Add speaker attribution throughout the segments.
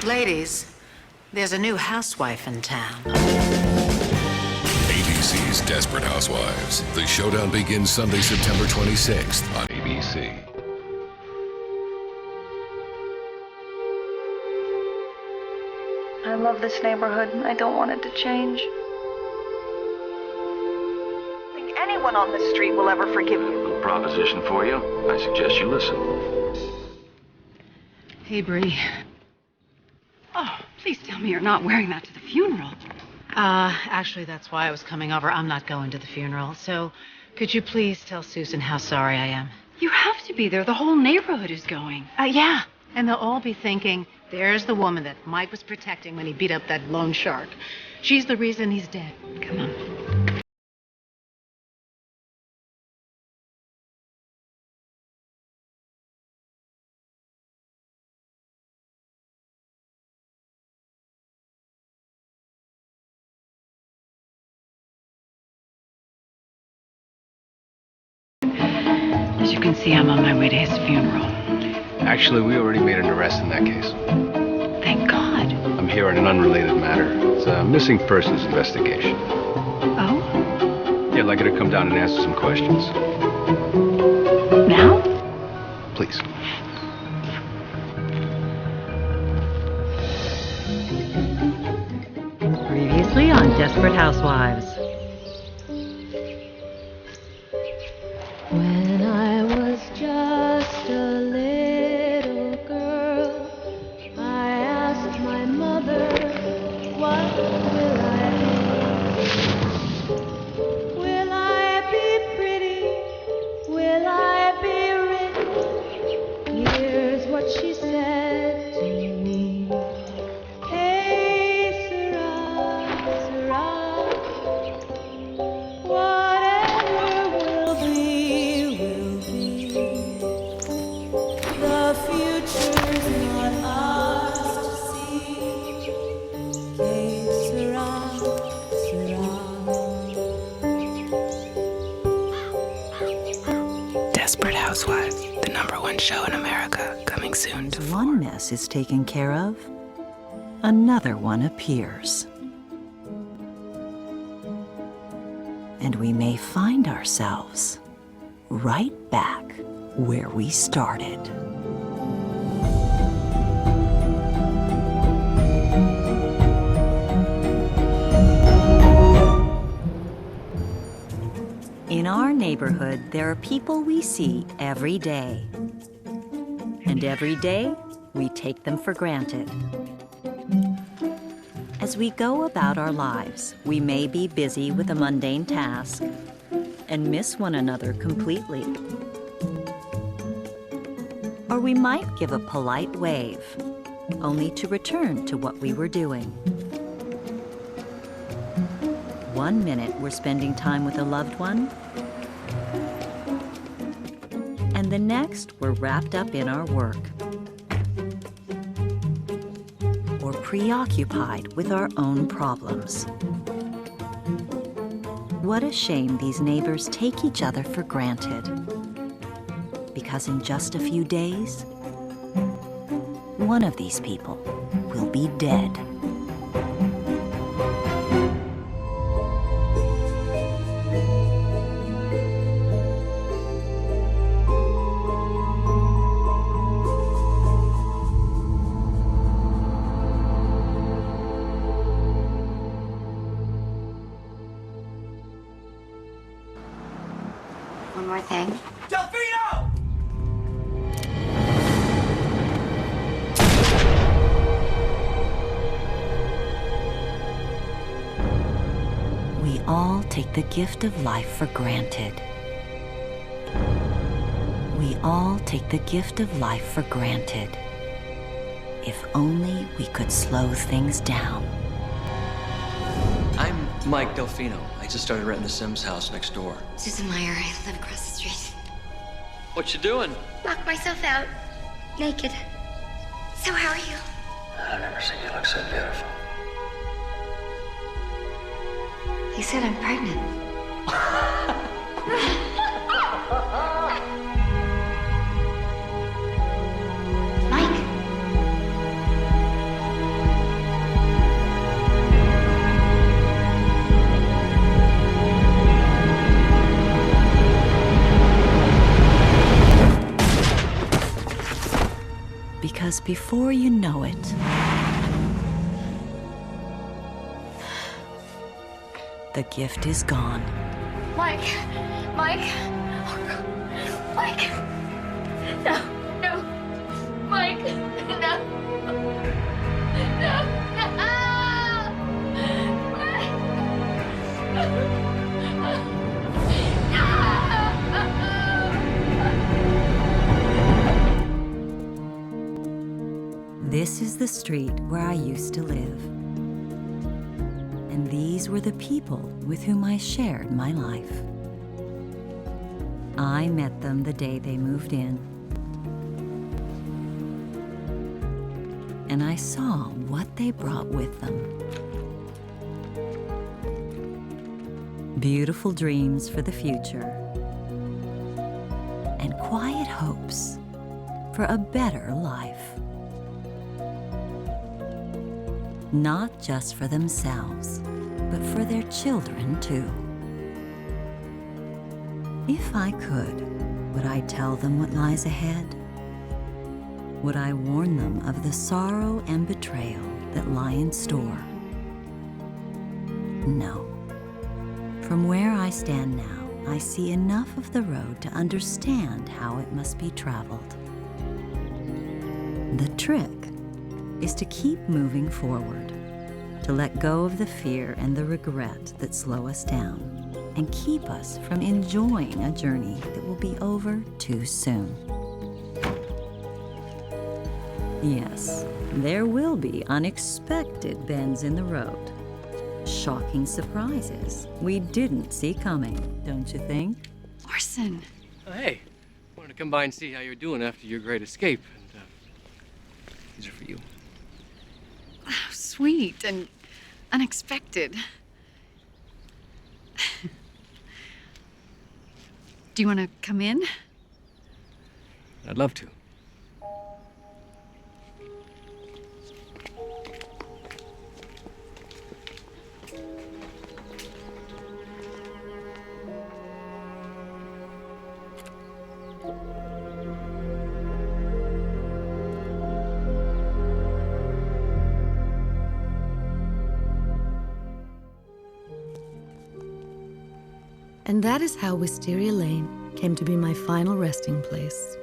Speaker 1: Ladies, there's a new housewife in town.
Speaker 2: ABC's Desperate Housewives. The showdown begins Sunday, September 26th on ABC.
Speaker 3: I love this neighborhood. I don't want it to change. I don't think anyone on this street will ever forgive you.
Speaker 4: Little proposition for you. I suggest you listen.
Speaker 5: Hey, Bree. Oh, please tell me you're not wearing that to the funeral.
Speaker 1: Actually, that's why I was coming over. I'm not going to the funeral. So, could you please tell Susan how sorry I am?
Speaker 5: You have to be there. The whole neighborhood is going.
Speaker 1: Yeah. And they'll all be thinking, there's the woman that Mike was protecting when he beat up that loan shark. She's the reason he's dead. Come on.
Speaker 5: As you can see, I'm on my way to his funeral.
Speaker 6: Actually, we already made an arrest in that case.
Speaker 5: Thank God.
Speaker 6: I'm here on an unrelated matter. It's a missing persons investigation.
Speaker 5: Oh?
Speaker 6: Yeah, I'd like you to come down and answer some questions.
Speaker 5: Now?
Speaker 6: Please.
Speaker 7: Previously on Desperate Housewives.
Speaker 8: When I was just a little girl, I asked my mother, what will I be? Will I be pretty? Will I be rich? Here's what she said to me. Hey, Sarah, Sarah, whatever will be. The future's not ours to see. Hey, Sarah, Sarah.
Speaker 9: Desperate Housewives, the #1 show in America, coming soon to
Speaker 7: One mess is taken care of, another one appears. And we may find ourselves right back where we started. In our neighborhood, there are people we see every day. And every day, we take them for granted. As we go about our lives, we may be busy with a mundane task and miss one another completely. Or we might give a polite wave, only to return to what we were doing. One minute we're spending time with a loved one, and the next we're wrapped up in our work, or preoccupied with our own problems. What a shame these neighbors take each other for granted. Because in just a few days, one of these people will be dead.
Speaker 10: One more thing.
Speaker 11: Delfino!
Speaker 7: We all take the gift of life for granted. We all take the gift of life for granted. If only we could slow things down.
Speaker 12: I'm Mike Delfino. I just started renting the Sims house next door.
Speaker 10: Susan Meyer, I live across the street.
Speaker 12: What you doing?
Speaker 10: Locked myself out. Naked. So how are you?
Speaker 12: I've never seen you look so beautiful.
Speaker 10: He said I'm pregnant.
Speaker 7: Because before you know it, the gift is gone.
Speaker 10: Mike! Mike! Oh, God. Mike! No, no! Mike! No! No! No!
Speaker 7: This is the street where I used to live. And these were the people with whom I shared my life. I met them the day they moved in. And I saw what they brought with them. Beautiful dreams for the future. And quiet hopes for a better life. Not just for themselves, but for their children too. If I could, would I tell them what lies ahead? Would I warn them of the sorrow and betrayal that lie in store? No. From where I stand now, I see enough of the road to understand how it must be traveled. The trick is to keep moving forward, to let go of the fear and the regret that slow us down and keep us from enjoying a journey that will be over too soon. Yes, there will be unexpected bends in the road, shocking surprises we didn't see coming, don't you think?
Speaker 5: Orson.
Speaker 12: Oh, hey, wanted to come by and see how you're doing after your great escape, and these are for you.
Speaker 5: Oh, sweet and unexpected. Do you want to come in?
Speaker 12: I'd love to.
Speaker 11: And that is how Wisteria Lane came to be my final resting place.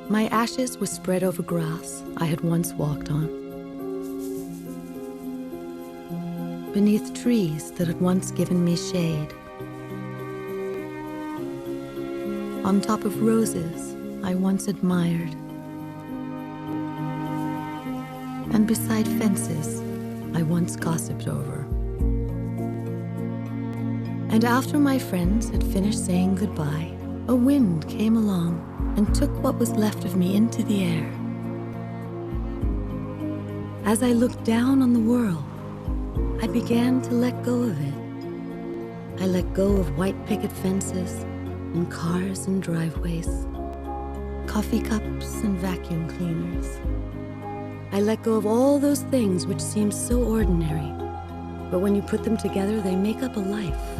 Speaker 11: My ashes were spread over grass I had once walked on, beneath trees that had once given me shade, on top of roses I once admired, and beside fences I once gossiped over. And after my friends had finished saying goodbye, a wind came along and took what was left of me into the air. As I looked down on the world, I began to let go of it. I let go of white picket fences and cars and driveways, coffee cups and vacuum cleaners. I let go of all those things which seem so ordinary, but when you put them together, they make up a life.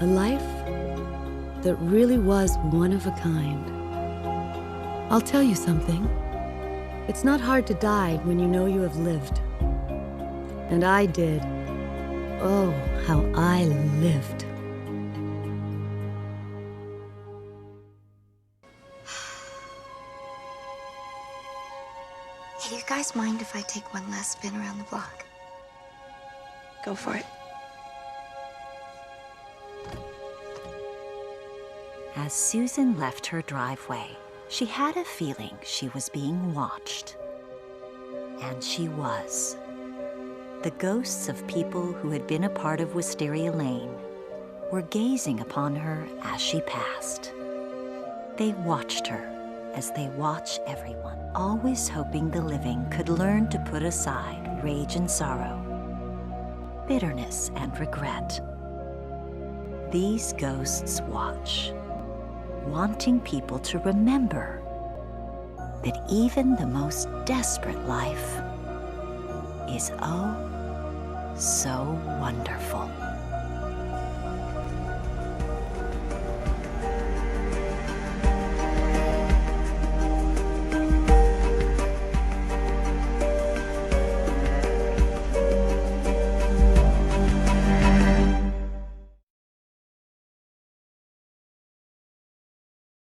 Speaker 11: A life that really was one of a kind. I'll tell you something. It's not hard to die when you know you have lived. And I did. Oh, how I lived.
Speaker 10: Hey, you guys mind if I take one last spin around the block?
Speaker 3: Go for it.
Speaker 7: As Susan left her driveway, she had a feeling she was being watched. And she was. The ghosts of people who had been a part of Wisteria Lane were gazing upon her as she passed. They watched her as they watch everyone, always hoping the living could learn to put aside rage and sorrow, bitterness and regret. These ghosts watch, wanting people to remember that even the most desperate life is oh so wonderful.